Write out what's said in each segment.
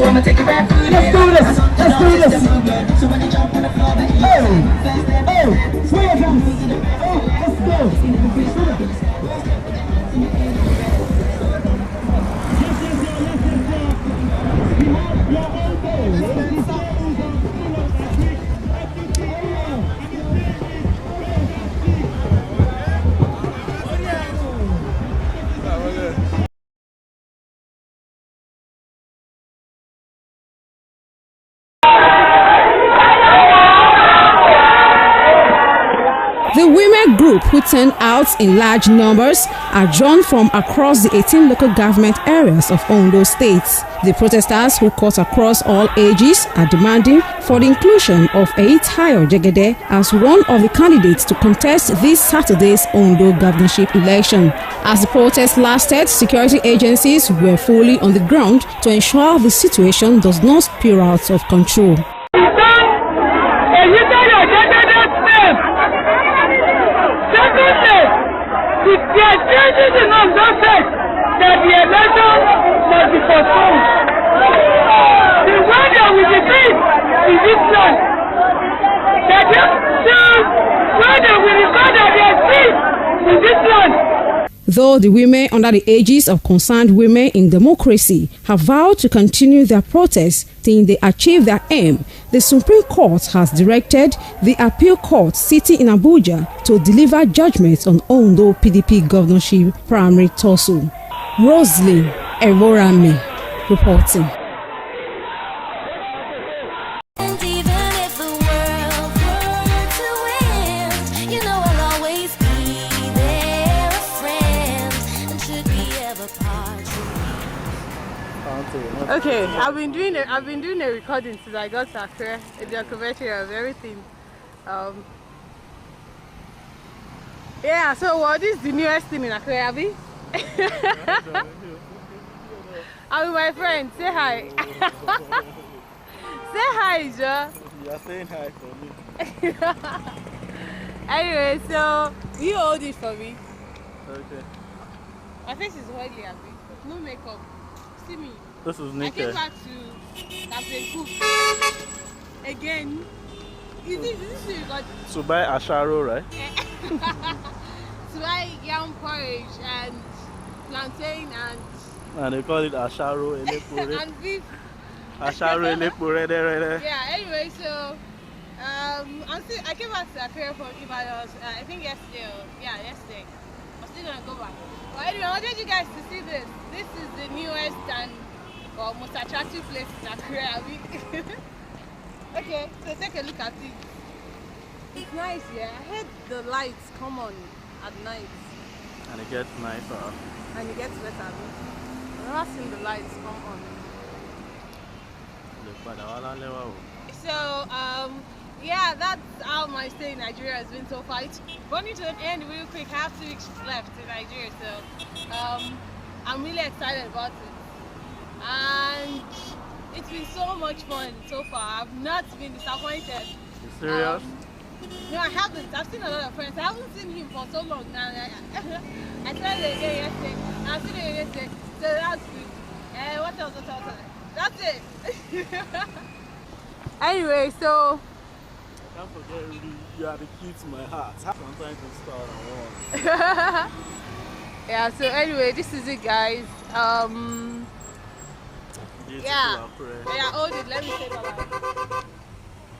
So I'ma take it back. Let's do this. Let's do this. So when you jump on the floor, hey, swing your drums. Let's go. The women group, who turned out in large numbers, are drawn from across the 18 local government areas of Ondo State. The protesters, who cut across all ages, are demanding for the inclusion of Tayo Jegede as one of the candidates to contest this Saturday's Ondo governorship election. As the protest lasted, security agencies were fully on the ground to ensure the situation does not spiral out of control. If there are changes in Ondo State, that the election must be postponed. The way that we defeat in this land, that the way that we record that they exist in this land. Though the women under the aegis of Concerned Women in Democracy have vowed to continue their protests till they achieve their aim, the Supreme Court has directed the Appeal Court sitting in Abuja to deliver judgment on Ondo PDP governorship primary tussle. Roslyn Evorami reporting. Okay, I've been doing a recording since I got to Accra, a documentary of everything. Yeah, so what is the newest thing in Accra, Abby? I'm with my friend. Say hi. Say hi, Joe. You are saying hi for me. Anyway, so you hold it for me. Okay. My face is oily, Abby. No makeup. See me. This is naked. I came back to Captain Cook again. Is this you got to buy asharo, right? to buy yam porridge and plantain and they call it asharo elepore. and beef. Asharo elepore. Yeah. Anyway, so I came back to Accra from Ibadan. I think yesterday. Yesterday. I'm still gonna go back. But anyway, I wanted you guys to see this. This is the newest and most attractive place in Accra. Okay, so take a look at it. It's nice here. I heard the lights come on at night. And it gets nicer. And it gets better. I've never seen the lights come on. So, yeah, that's how my stay in Nigeria has been so far. It's running to an end real quick. I have 2 weeks left in Nigeria, so I'm really excited about it. And it's been so much fun so far. I've not been disappointed. You serious? No, I haven't. I've seen a lot of friends. I haven't seen him for so long now. I tried it again yesterday. I've seen it yesterday. So that's good. What else? That's it. Anyway, so Can't forget, you are the key to my heart. Sometimes it's start on one. Yeah, so anyway, this is it, guys. Yeah, hold it. Let me say bye-bye.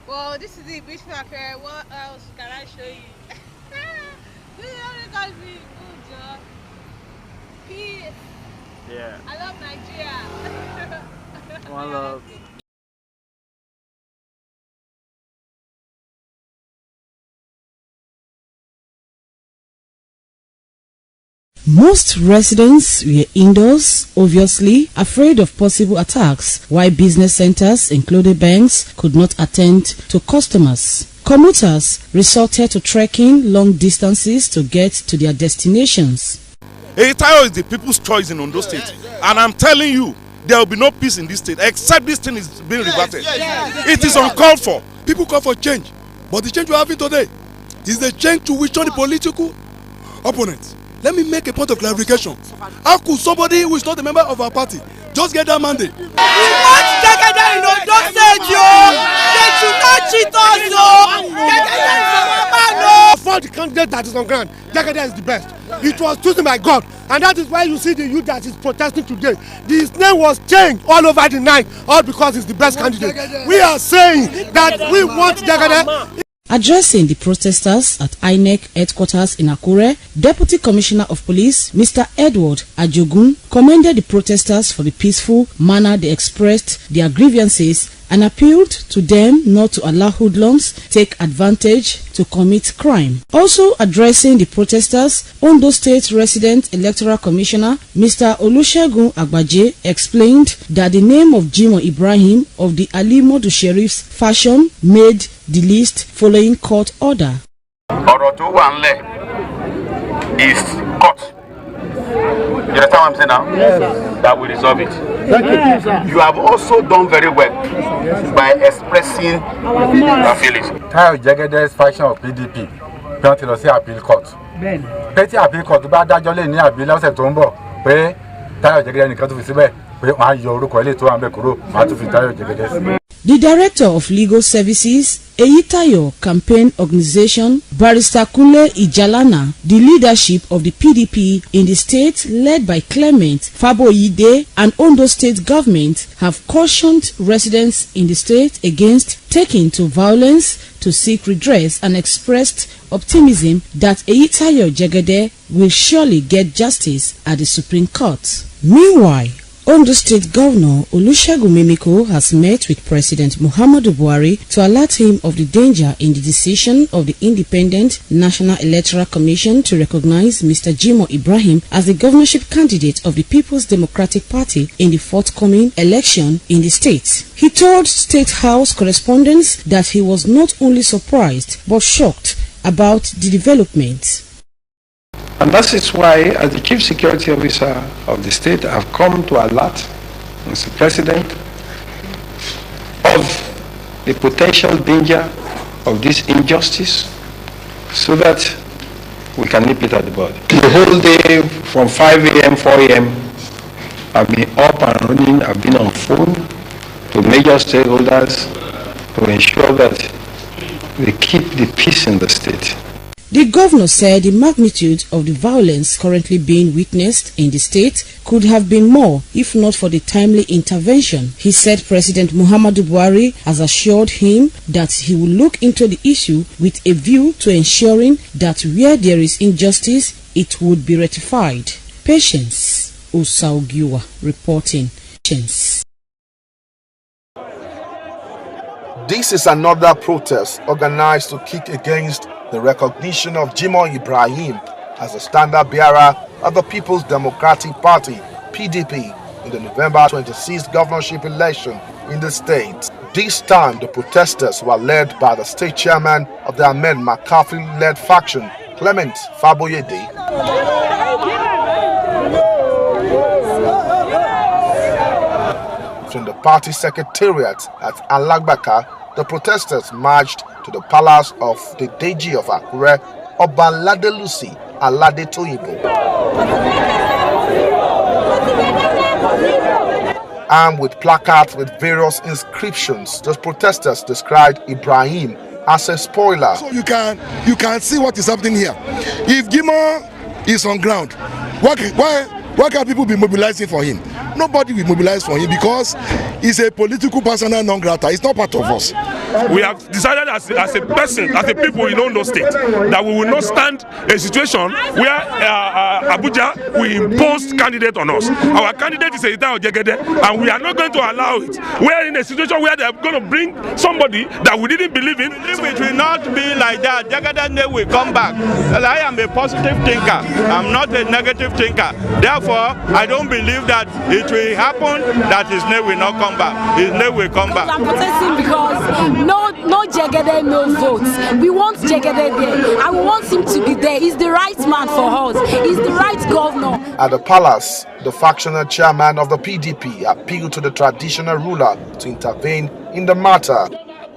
Well, this is the beautiful Accra. What else can I show you? This is how they call me. Good job. Peace. Yeah. I love Nigeria. One love. Most residents were indoors, obviously afraid of possible attacks, while business centers, including banks, could not attend to customers. Commuters resorted to trekking long distances to get to their destinations. Tayo is the people's choice in Ondo State, and I'm telling you, there will be no peace in this state except this thing is being reverted. It is uncalled for. People call for change, but the change we're having today is the change to which on the political opponents. Let me make a point of clarification. How could somebody who is not a member of our party just get that mandate? in Ondo State, yo. They should not cheat us, yo. Jagede is our man, no. For the candidate that is on ground, Jagede is the best. It was chosen by God, and that is why you see the youth that is protesting today. His name was changed all over the night, all because he's the best candidate. We are saying that we want Jagede. Addressing the protesters at INEC headquarters in Akure, Deputy Commissioner of Police Mr. Edward Ajogun commended the protesters for the peaceful manner they expressed their grievances and appealed to them not to allow hoodlums take advantage to commit crime. Also addressing the protesters, Ondo State Resident Electoral Commissioner Mr. Olusegun Agbaje explained that the name of Jimoh Ibrahim of the Ali Modu Sheriff's faction made the list following court order. Ọ̀rọ̀ tó wà ńlẹ̀ is court. You understand what I'm saying now? Yes, sir. That will resolve it. Thank you, sir. You have also done very well by expressing your feelings. Tayo Jagede's faction of PDP don't tell us appeal court. Petty appeal court bá dájọ́ lé ní àbí lọ́sẹ̀ tó ń bọ̀ pé Tayo Jagede nìkan tó fi síbẹ̀ pé wọ́n á yọ orúkọ ilé tó wà ń bẹ̀ kúrò wọ́n á tún fi Tayo Jagede sí. The Director of Legal Services, Eyitayo Campaign Organization, Barrister Kunle Ijalana, the leadership of the PDP in the state led by Clement Faboyide and Ondo State government have cautioned residents in the state against taking to violence to seek redress and expressed optimism that Eyitayo Jagede will surely get justice at the Supreme Court. Meanwhile, Ondo State Governor Olusegun Mimiko has met with President Muhammadu Buhari to alert him of the danger in the decision of the Independent National Electoral Commission to recognize Mr. Jimoh Ibrahim as the governorship candidate of the People's Democratic Party in the forthcoming election in the state. He told State House correspondents that he was not only surprised but shocked about the development. And that is why, as the Chief Security Officer of the state, I have come to alert Mr. President of the potential danger of this injustice so that we can nip it at the bud. The whole day from 5 a.m., 4 a.m., I've been up and running, I've been on phone to major stakeholders to ensure that we keep the peace in the state. The governor said the magnitude of the violence currently being witnessed in the state could have been more if not for the timely intervention. He said President Muhammadu Buhari has assured him that he will look into the issue with a view to ensuring that where there is injustice, it would be rectified. Patience Osaugiwa reporting. Patience. This is another protest organized to kick against the recognition of Jimoh Ibrahim as the standard bearer of the People's Democratic Party, PDP, in the November 26th governorship election in the state. This time, the protesters were led by the state chairman of the Ahmed McCarthy-led faction, Clement Faboyede. From the party secretariat at Alagbaka, the protesters marched to the palace of the Deji of Akure, Obaladelusi Alade Toyibo. Armed with placards with various inscriptions, the protesters described Ibrahim as a spoiler. So you can see what is happening here. If Jimoh is on ground, why can people be mobilizing for him? Nobody will mobilize for him because he's a political persona non grata. He's not part of us. We have decided as a person, as a people in Ondo State, that we will not stand a situation where Abuja will impose candidate on us. Our candidate is Eyitayo Jagede, and we are not going to allow it. We are in a situation where they are going to bring somebody that we didn't believe in. It will not be like that. Jagede will come back. I am a positive thinker. I'm not a negative thinker. Therefore, I don't believe that it will happen that his name will not come back. His name will come back. I'm protesting because no Jagede, no votes. We want Jagede there. I want him to be there. He's the right man for us. He's the right governor. At the palace, the factional chairman of the PDP appealed to the traditional ruler to intervene in the matter.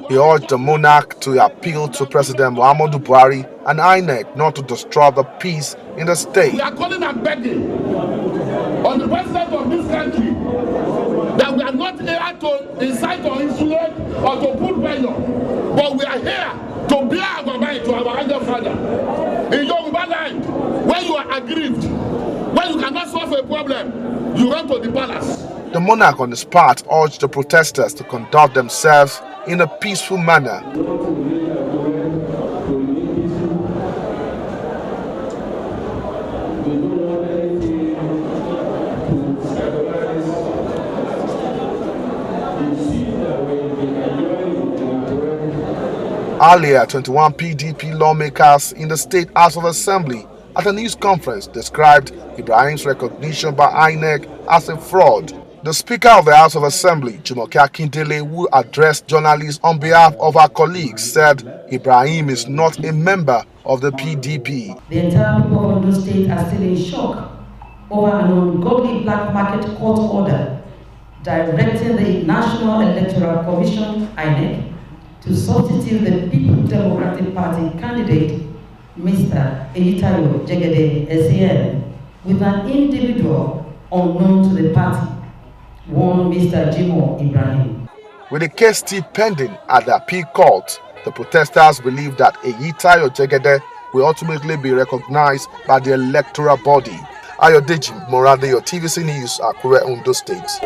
He urged the monarch to appeal to President Muhammadu Buhari and INEC not to destroy the peace in the state. We are calling and begging on the president of this country that we are not here to incite or insulate or to put pressure, but we are here to bear our mind to our elder father. In Yoruba land, when you are aggrieved, when you cannot solve a problem, you run to the palace. The monarch on his part urged the protesters to conduct themselves in a peaceful manner. Earlier, 21 PDP lawmakers in the State House of Assembly at a news conference described Ibrahim's recognition by INEC as a fraud. The Speaker of the House of Assembly, Jumoke Akindele, who addressed journalists on behalf of our colleagues, said Ibrahim is not a member of the PDP. The entire people of Ondo State are still in shock over an ungodly black market court order directing the National Electoral Commission, INEC, to substitute the People's Democratic Party candidate, Mr. Eyitayo Jegede SAN, with an individual unknown to the party, one Mr. Jimoh Ibrahim. With the case still pending at the appeal court, the protesters believe that Eyitayo Jegede will ultimately be recognized by the electoral body. Ayodeji Morade, your TVC News, Akure, Ondo State.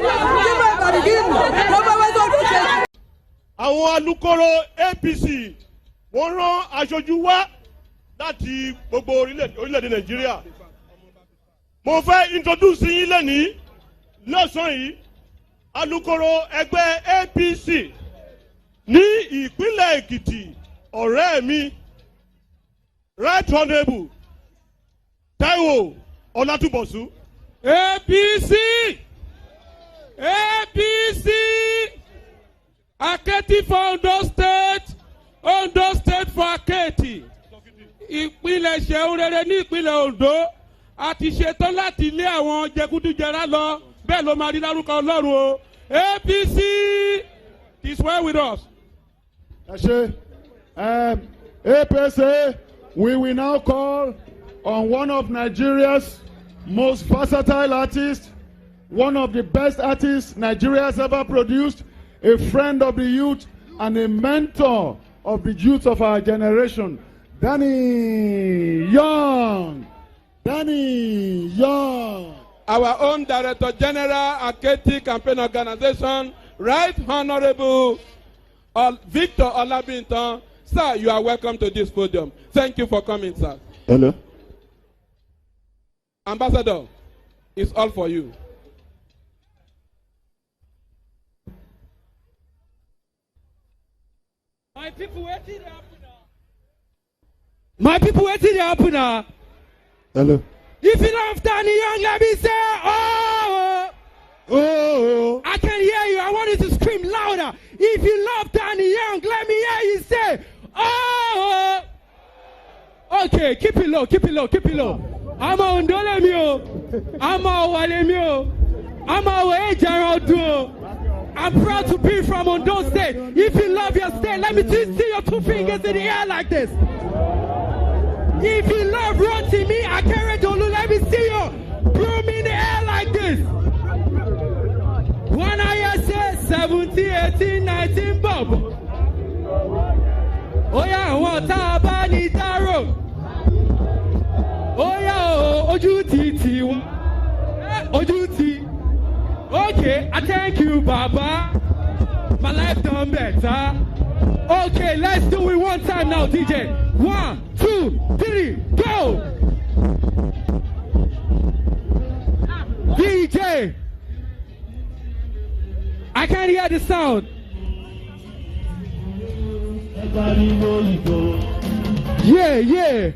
Àwọn alukoro APC wọ́n rán aṣojú wá láti gbogbo orílẹ̀-èdè Nàìjíríà. Mo fẹ́ introduce yín lẹ́nìí lọ́sàn-án yìí alukoro ẹgbẹ́ APC ní ìpínlẹ̀ Èkìtì ọ̀rẹ́ mi Right Honourable Taiwo Ọlátúbọ̀sún. APC Aketi for Ondo State for Aketi. Ìpínlẹ̀ ṣeun rere ní ìpínlẹ̀ Ondo a ti ṣetán láti lé àwọn jẹgúdújẹrá lọ bẹ́ẹ̀ ló máa rí lárúkọ Ọlọ́run o. APC is well with us. APC, we will now call on one of Nigeria's most versatile artists, one of the best artists Nigeria has ever produced, a friend of the youth and a mentor of the youth of our generation, Danny Young. Our own Director General, Aketi Campaign Organization, Right Honorable Victor Olabinton. Sir, you are welcome to this podium. Thank you for coming, sir. Hello. Ambassador, it's all for you. My people waiting up now. Hello. If you love Danny Young, let me say, oh. I can hear you. I want you to scream louder. If you love Danny Young, let me hear you say, oh. Okay, keep it low. I'm on Dolemio. I'm on Walemio. I'm on Ejarodo. I'm proud to be from Ondo State. If you love your state, let me see your two fingers in the air like this. If you love Rotimi, Akeredolu, let me see you broom in the air like this. One I say 17, 18, 19, Bob. Oh yeah, what Tabani Daro. Oh yeah, Ojuti. Okay, I thank you, Baba. My life done better. Okay, let's do it one time now, DJ. 1, 2, 3, go! DJ! I can't hear the sound. Yeah.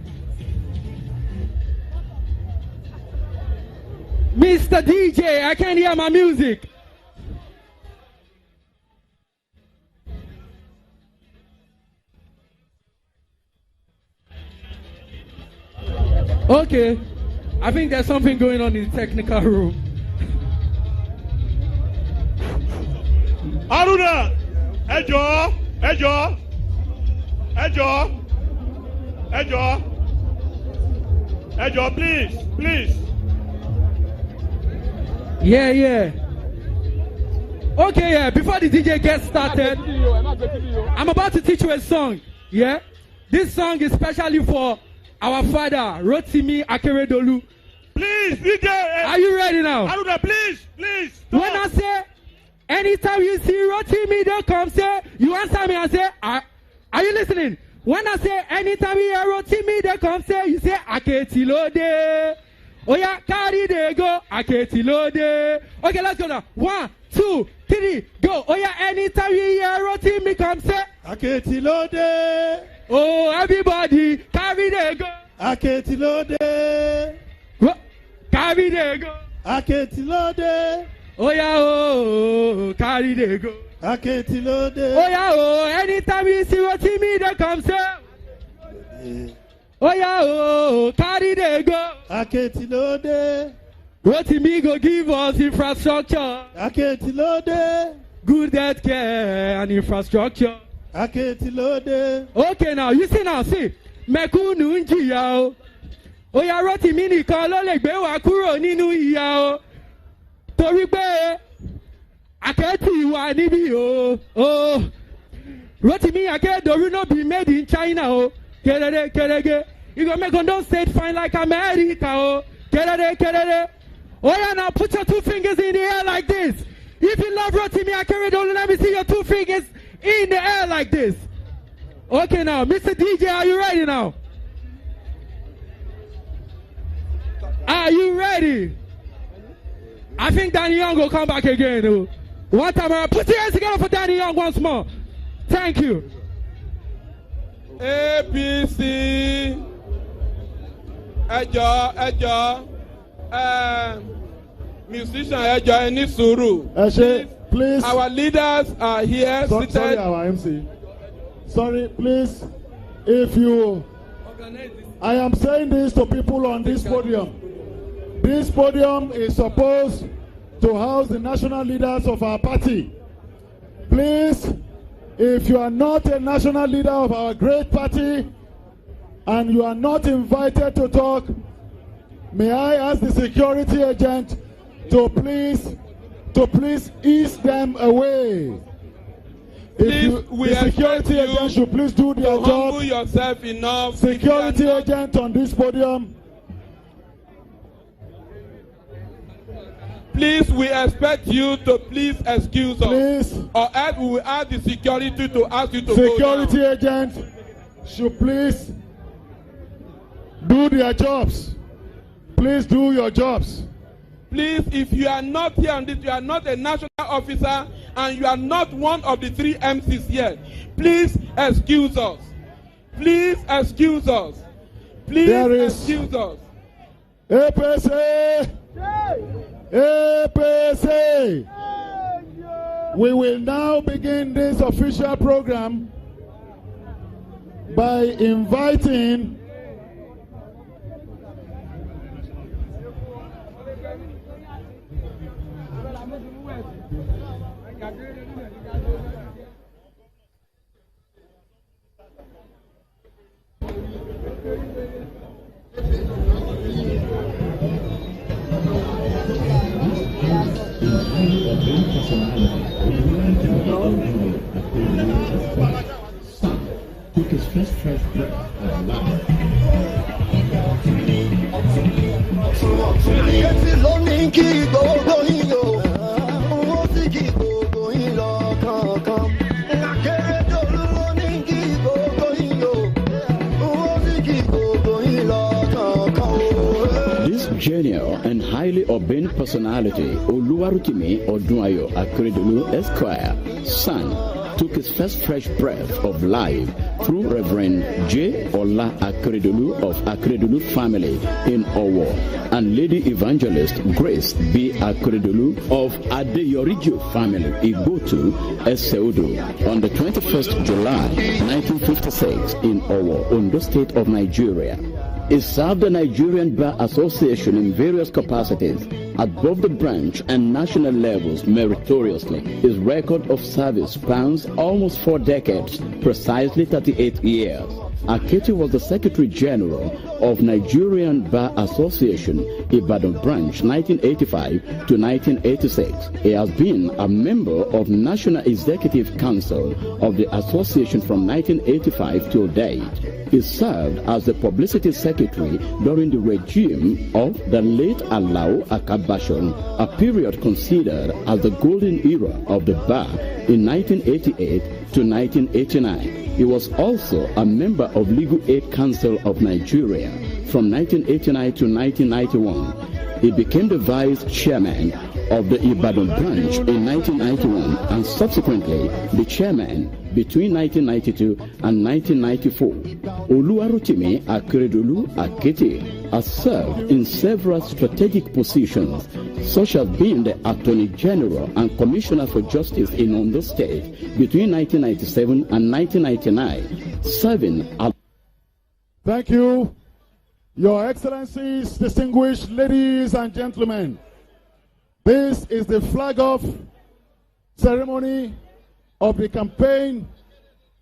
Mr. DJ, I can't hear my music. Okay, I think there's something going on in the technical room. Aruna, Ejo, please. Yeah. Okay, yeah, before the DJ gets started, I'm about to teach you a song, yeah? This song is especially for our father, Rotimi Akeredolu. Please, DJ! Are you ready now? Aruda, please, please! Stop. When I say, anytime you see Rotimi, don't come say, you answer me and say, are you listening? When I say, anytime you hear Rotimi, they come say, you say, Aketilode. Oh yeah, carry they go, Aketilode. Okay, let's go now. 1, 2, 3, go. Oh yeah, anytime you hear Rotimi, come say, Aketilode. Oh, everybody, carry they go. Aketilode. Carry they go. Aketilode. Oh yeah, oh, carry they go. Aketilode. Oh yeah, oh, anytime you see Rotimi, they come say. Oh yeah, oh, carry they go. Aketilode. Rotimi go give us infrastructure. Aketilode. Good health care and infrastructure. Aketilode. Okay, now you see now, see. Mekunu njiya o. Oh yeah, Rotimi nìkan ló lè gbé wa kúrò nínú ìyà o. Torí pé Aketi wà níbí o. Oh. Rotimi Akeredolu no be made in China o. Kerere kerege. You go make Ondo State fine like America o. Kerere kerere. Oh yeah, now put your 2 fingers in the air like this. If you love Rotimi Akeredolu, let me see your 2 fingers in the air like this. Okay now, Mr. DJ, are you ready now? Are you ready? I think Danny Young will come back again. Oh. One time around. Put your hands together for Danny Young once more. Thank you. APC. Ẹjọ́. Musician ẹjọ́ ẹni sùúrù. Please. Our leaders are here. Sorry, our MC. Sorry, please. If you, I am saying this to people on this podium. This podium is supposed to house the national leaders of our party. Please, if you are not a national leader of our great party and you are not invited to talk, may I ask the security agent to please ease them away. If the security agent should please do their job. Humble yourself enough. Security agent on this podium. Please, we expect you to please excuse us. Please. Or else we will ask the security to ask you to go down. Security agent should please do their jobs. Please do your jobs. Please, if you are not here on this, you are not a national officer and you are not one of the 3 MCs here, please excuse us. Please excuse us. Please excuse us. APC! APC! We will now begin this official program by inviting took his first breath of life. This genial and highly ordained personality, Oluwarotimi Odunayo Akeredolu Esquire, son, took his first fresh breath of life through Reverend J. Ola Akeredolu of Akeredolu family in Owo and Lady Evangelist Grace B. Akeredolu of Adeyorijo family Igotu Eseudo on the 21st July 1956 in Owo, Ondo State of Nigeria. He served the Nigerian Bar Association in various capacities at both the branch and national levels meritoriously. His record of service spans almost 4 decades, precisely 38 years. Akete was the Secretary General of Nigerian Bar Association, Ibadan Branch, 1985 to 1986. He has been a member of National Executive Council of the association from 1985 till date. He served as the Publicity Secretary during the regime of the late Alao Akabashon, a period considered as the golden era of the bar in 1988 to 1989. He was also a member of Legal Aid Council of Nigeria from 1989 to 1991. He became the Vice Chairman of the Ibadan branch in 1991 and subsequently the Chairman between 1992 and 1994. Oluwarotimi Akeredolu Akete has served in several strategic positions, such as being the Attorney General and Commissioner for Justice in Ondo State between 1997 and 1999, serving as... Thank you, Your Excellencies, distinguished ladies and gentlemen. This is the flag-off ceremony of the campaign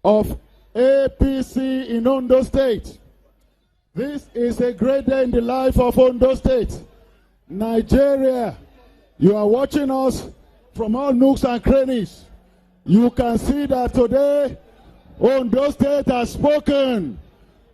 of APC in Ondo State. This is a great day in the life of Ondo State. Nigeria, you are watching us from all nooks and crannies. You can see that today Ondo State has spoken.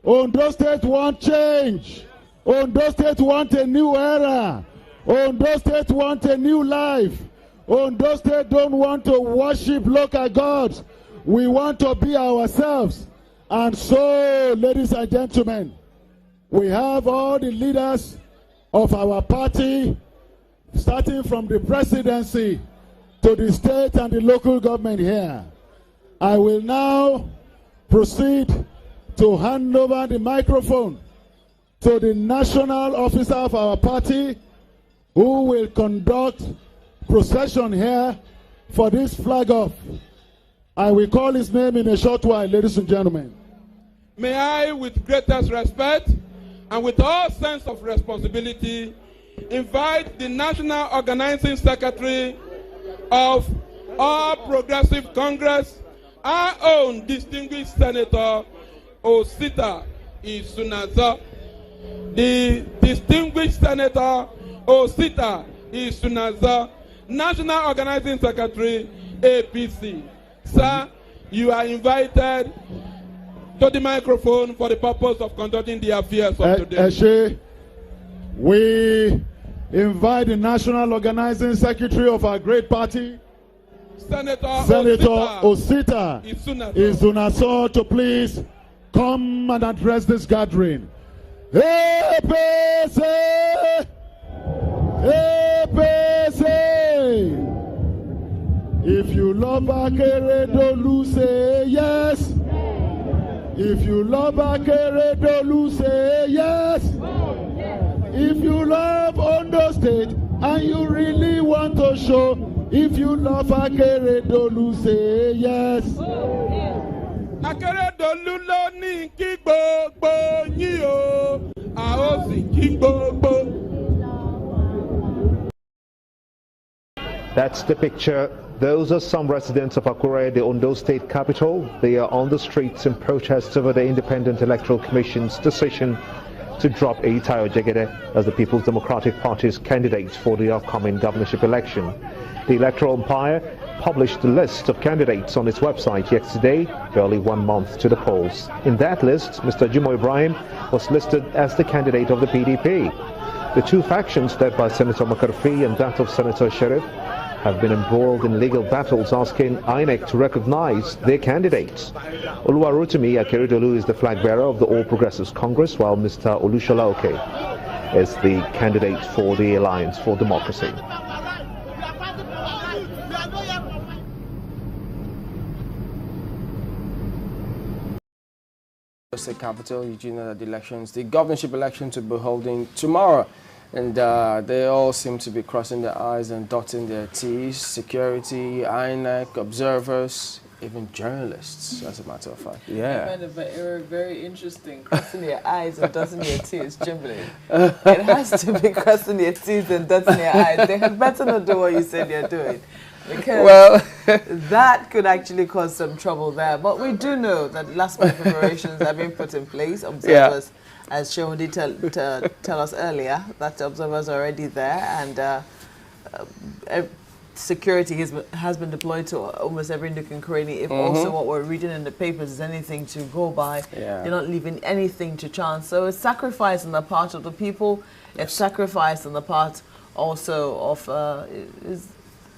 Ondo State wants change. Ondo State wants a new era. Ondo State wants a new life. Ondo State don't want to worship local gods. We want to be ourselves. And so, ladies and gentlemen, we have all the leaders of our party, starting from the presidency to the state and the local government here. I will now proceed to hand over the microphone to the national officer of our party, who will conduct procession here for this flag off. I will call his name in a short while, ladies and gentlemen. May I, with greatest respect and with all sense of responsibility, invite the National Organizing Secretary of All Progressive Congress, our own distinguished Senator Osita Isunazo. The distinguished Senator Osita Isunazo, National Organizing Secretary, APC. Sir, you are invited to the microphone for the purpose of conducting the affairs of today. Eshe, we invite the National Organizing Secretary of our great party, Senator Osita Isunaso, to please come and address this gathering. APC! APC! If you love Akeredolu, say yes. If you love Akeredolu, say yes. If you love Ondo State and you really want to show, if you love Akeredolu, say yes. Akeredolu ló ní kí gbogbo yín o, a ó sì kí gbogbo. That's the picture. Those are some residents of Akure, the Ondo State capital. They are on the streets in protest over the Independent Electoral Commission's decision to drop Eitayo Jegede as the People's Democratic Party's candidate for the upcoming governorship election. The Electoral Umpire published the list of candidates on its website yesterday, barely 1 month to the polls. In that list, Mr. Jimoh Ibrahim was listed as the candidate of the PDP. The two factions, led by Senator Makarfi and that of Senator Sheriff, have been embroiled in legal battles asking INEC to recognize their candidates. Oluwarotimi Akeredolu is the flag bearer of the All Progressives Congress, while Mr. Olushola Oke is the candidate for the Alliance for Democracy. State capital, you know that the governorship elections will be holding tomorrow. And they all seem to be crossing their I's and dotting their T's. Security, INEC, observers, even journalists, as a matter of fact. Yeah. I find it very interesting. Crossing your I's and dotting your T's, Jimbley. It has to be crossing your T's and dotting your I's. They had better not do what you said they're doing. Because that could actually cause some trouble there. But we do know that last-minute preparations have been put in place. Observers, as Sean did tell us earlier, that observers are already there, and security has been deployed to almost every nook and cranny. If also what we're reading in the papers is anything to go by, they're not leaving anything to chance. So it's sacrifice on the part of the people. It's sacrifice on the part also of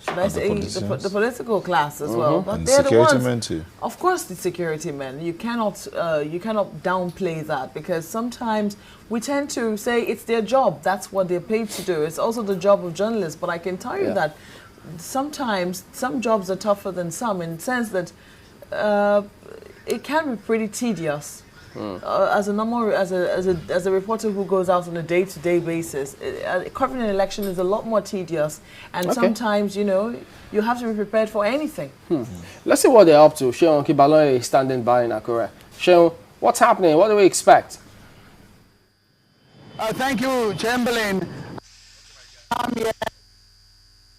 should I say the political class as well. But and they're the ones. Men too. Of course, the security men. You cannot downplay that, because sometimes we tend to say it's their job. That's what they're paid to do. It's also the job of journalists. But I can tell you that sometimes some jobs are tougher than some, in the sense that it can be pretty tedious. As a reporter who goes out on a day-to-day basis, covering an election is a lot more tedious, and sometimes you have to be prepared for anything. Let's see what they're up to. Seun Kibalon is standing by in Akure. Seun, what's happening? What do we expect? Thank you, Chamberlain.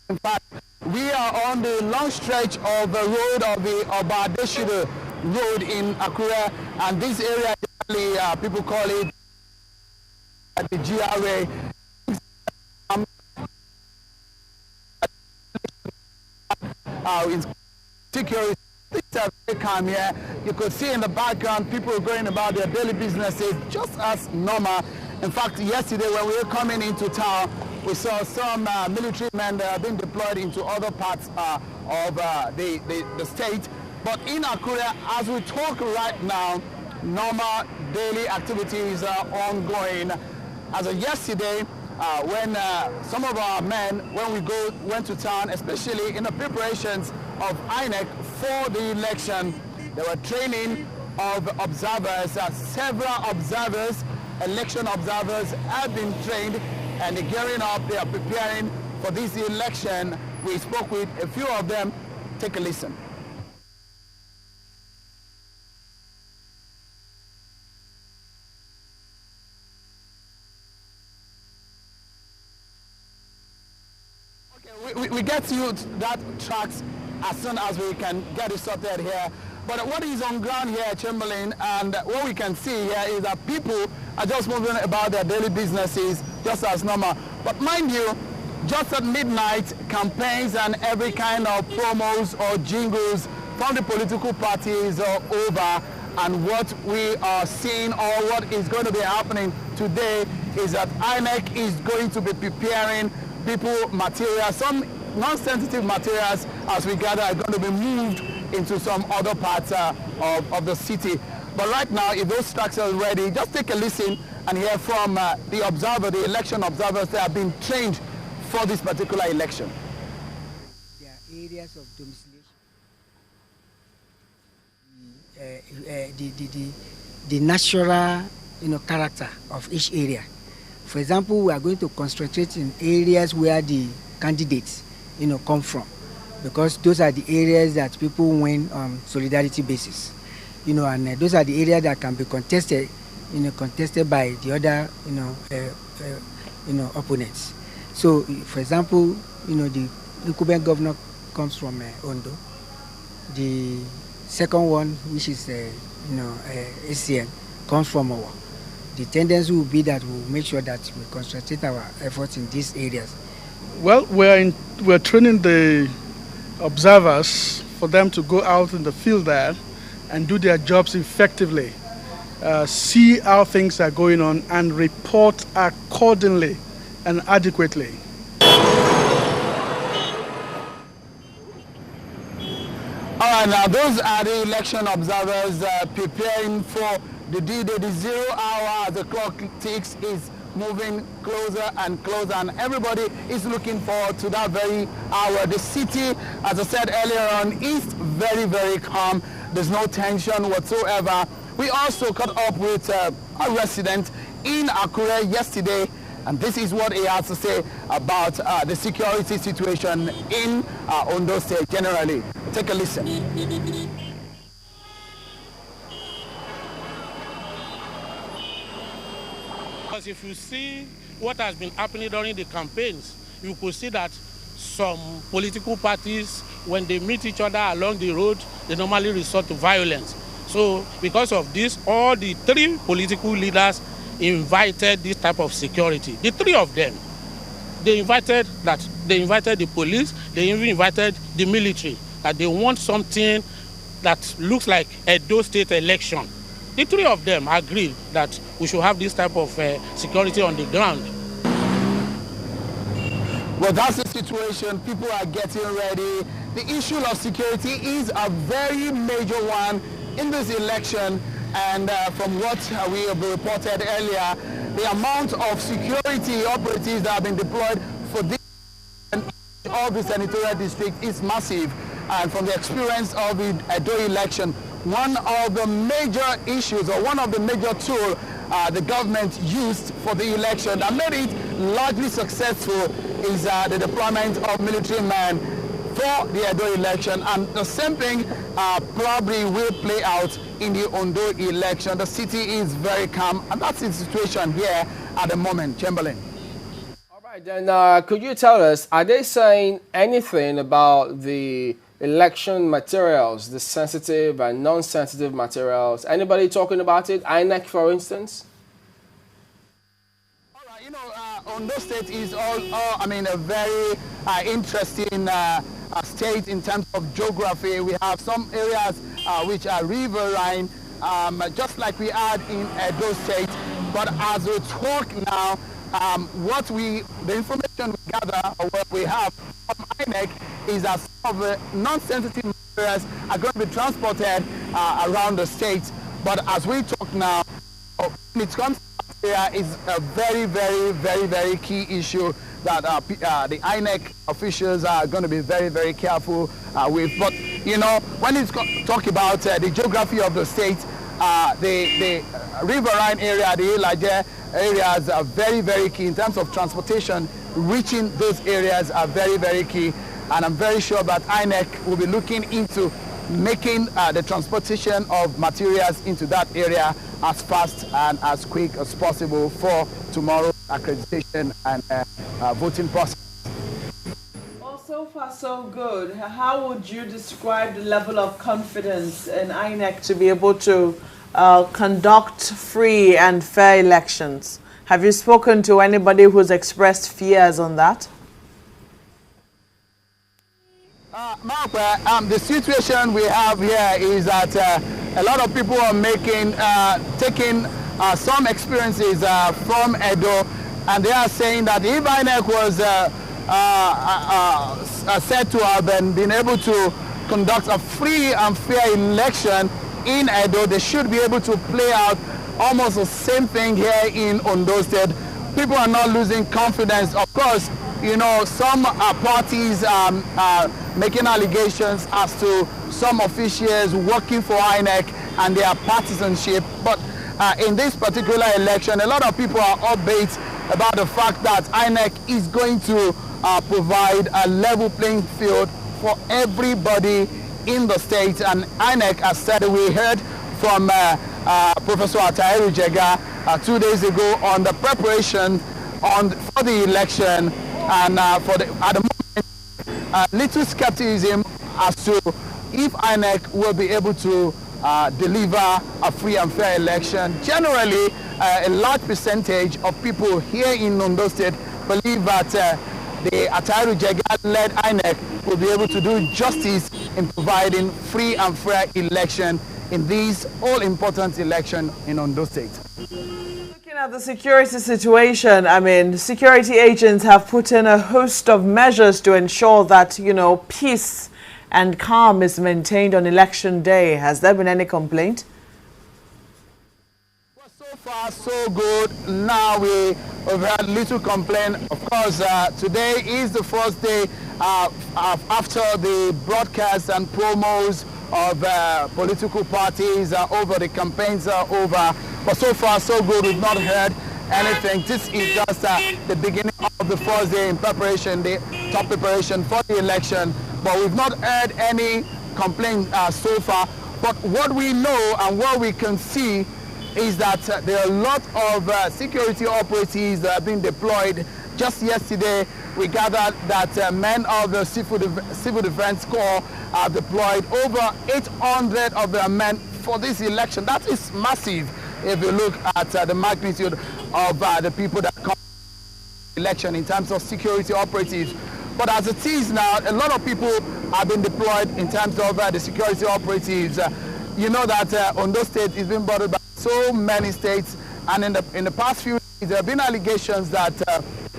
In fact, we are on the long stretch of the road of the Obadeshide Road in Akure, and this area, people call it the GRA. In security, things are very calm here. You could see in the background people going about their daily businesses just as normal. In fact, yesterday when we were coming into town, we saw some military men that have been deployed into other parts of the state. But in Akure, as we talk right now, normal daily activities are ongoing. As of yesterday, when some of our men, when we went to town, especially in the preparations of INEC for the election, there were training of observers. Several observers, election observers, have been trained, and they're gearing up. They are preparing for this election. We spoke with a few of them. Take a listen. We get you that tracks as soon as we can get it sorted here. But what is on ground here, Chamberlain, and what we can see here is that people are just moving about their daily businesses just as normal. But mind you, just at midnight, campaigns and every kind of promos or jingles from the political parties are over. And what we are seeing, or what is going to be happening today, is that INEC is going to be preparing people materials, some non-sensitive materials, as we gather, are going to be moved into some other parts of the city. But right now, if those tracks are ready, just take a listen and hear from the observer, the election observers that have been trained for this particular election. There are areas of domiciliation. The natural, character of each area. For example, we are going to concentrate in areas where the candidates, come from, because those are the areas that people win on solidarity basis, and those are the areas that can be contested, contested by the other, opponents. So, for example, the incumbent governor comes from Ondo. The second one, which is, ACN, comes from Owo. The tendency will be that we'll make sure that we concentrate our efforts in these areas. Well, we're training the observers for them to go out in the field there and do their jobs effectively, see how things are going on, and report accordingly and adequately. All right, now those are the election observers preparing for the D-Day. The 0 hour as the clock ticks is moving closer and closer, and everybody is looking forward to that very hour. The city, as I said earlier on, is very, very calm. There's no tension whatsoever. We also caught up with a resident in Akure yesterday, and this is what he has to say about the security situation in Ondo State generally. Take a listen. Because if you see what has been happening during the campaigns, you could see that some political parties, when they meet each other along the road, they normally resort to violence. So because of this, all the three political leaders invited this type of security. The three of them, they invited the police, they even invited the military, that they want something that looks like a Edo State election. The three of them agreed that we should have this type of security on the ground. Well, that's the situation. People are getting ready. The issue of security is a very major one in this election. And from what we have reported earlier, the amount of security operatives that have been deployed for this all the senatorial district is massive. And from the experience of the Edo election, one of the major issues or one of the major tools the government used for the election that made it largely successful is the deployment of military men for the Edo election. And the same thing probably will play out in the Ondo election. The city is very calm, and that's the situation here at the moment. Chamberlain. All right, then could you tell us, are they saying anything about the election materials, the sensitive and non-sensitive materials? Anybody talking about it? INEC, for instance? All right, you know, Ondo State is a very interesting state in terms of geography. We have some areas which are riverine, just like we had in Edo State. But as we talk now, the information we gather or what we have from INEC is that some of the non-sensitive materials are going to be transported around the state. But as we talk now, when it comes to area is a very, very, very, very key issue that the INEC officials are going to be very, very careful with. But, you know, when it's talk about the geography of the state, the riverine area, the Ilaje areas are very, very key in terms of transportation. Reaching those areas are very, very key. And I'm very sure that INEC will be looking into making the transportation of materials into that area as fast and as quick as possible for tomorrow's accreditation and voting process. Well, so far so good. How would you describe the level of confidence in INEC to be able to conduct free and fair elections? Have you spoken to anybody who's expressed fears on that? Mark, the situation we have here is that a lot of people are taking some experiences from Edo, and they are saying that if INEC was said to have been able to conduct a free and fair election in Edo, they should be able to play out almost the same thing here in Ondo State. People are not losing confidence. Of course, you know, some parties making allegations as to some officials working for INEC and their partisanship. But in this particular election, a lot of people are upbeat about the fact that INEC is going to provide a level playing field for everybody in the state. And INEC has said, we heard from Professor Atahiru Jega 2 days ago on the preparation for the election. And at the moment, little skepticism as to if INEC will be able to deliver a free and fair election. Generally, a large percentage of people here in Ondo State believe that the Atahiru Jega-led INEC will be able to do justice in providing free and fair election in this all-important election in Ondo State. Looking at the security situation, I mean, security agents have put in a host of measures to ensure that, you know, peace and calm is maintained on election day. Has there been any complaint? Well, so far, so good. Now we've had little complaint. Of course, today is the first day after the broadcasts and promos of political parties over the campaigns are over. But so far, so good. We've not heard anything. This is just the beginning of the first day in preparation, the top preparation for the election. But we've not heard any complaint so far. But what we know and what we can see is that there are a lot of security operatives that have been deployed Just yesterday, we gathered that men of the Civil Defense Corps have deployed over 800 of their men for this election. That is massive if you look at the magnitude of the people that come to the election in terms of security operatives. But as it is now, a lot of people have been deployed in terms of the security operatives. You know that Ondo State is being bordered by so many states, and in the past few days, there have been allegations that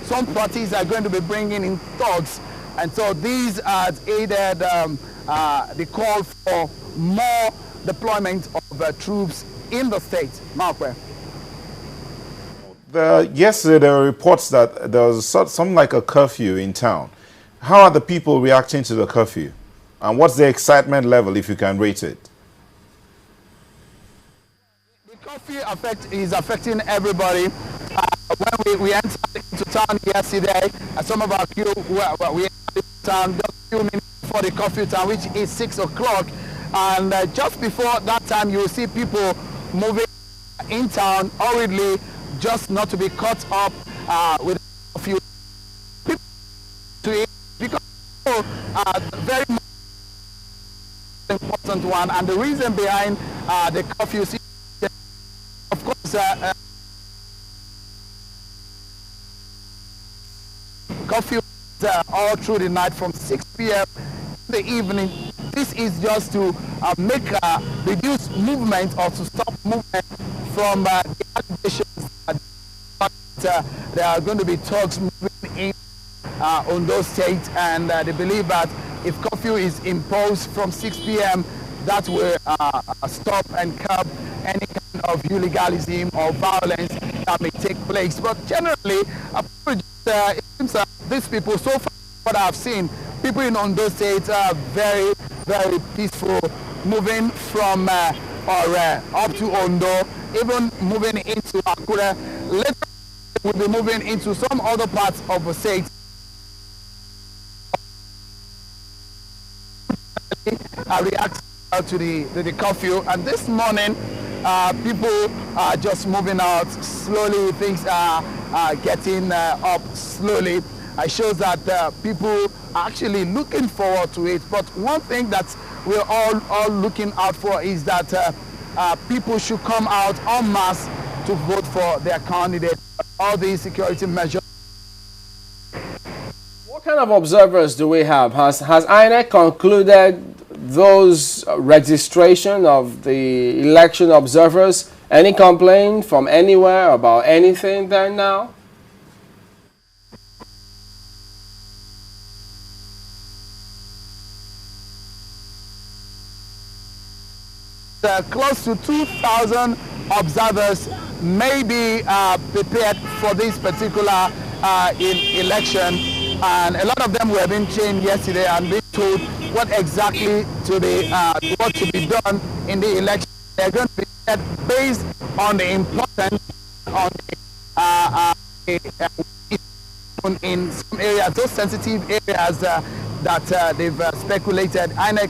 some parties are going to be bringing in thugs, and so these have aided the call for more deployment of troops in the state. Mark. Yesterday, there were reports that there was something like a curfew in town. How are the people reacting to the curfew? And what's the excitement level, if you can rate it? The curfew is affecting everybody. When we entered into town yesterday, some of our crew, we entered town just a few minutes before the curfew time, which is 6 o'clock. And just before that time, you will see people moving in town hurriedly, just not to be caught up with a few people to it, because very important one. And the reason behind the curfew, of course, curfew all through the night from 6 p.m. in the evening. This is just to reduce movement or to stop movement from the allegations that there are going to be thugs moving in Ondo State, and they believe that if curfew is imposed from 6 p.m., that will stop and curb any kind of illegalism or violence that may take place. But generally, it seems that these people, so far what I've seen, people in Ondo State are very, very peaceful, moving from up to Ondo, even moving into Akure. Later, we'll be moving into some other parts of the state. React to the curfew, and this morning people are just moving out slowly. Things are getting up slowly. It shows that people are actually looking forward to it. But one thing that we're all looking out for is that people should come out en masse to vote for their candidate. All these security measures. What kind of observers do we have? Has INEC concluded those registration of the election observers? Any complaint from anywhere about anything there now? Close to 2,000 observers may be prepared for this particular election, and a lot of them were being trained yesterday and being told what exactly what to be done in the election. They're going to be set based on the importance in some areas, those sensitive areas that they've speculated. INEC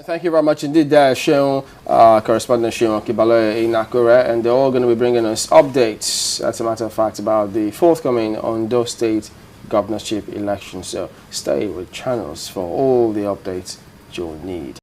Thank you very much indeed, Sheon, correspondent Sheon Kibalo in Akure, and they're all going to be bringing us updates, as a matter of fact, about the forthcoming Ondo State governorship election. So stay with channels for all the updates you'll need.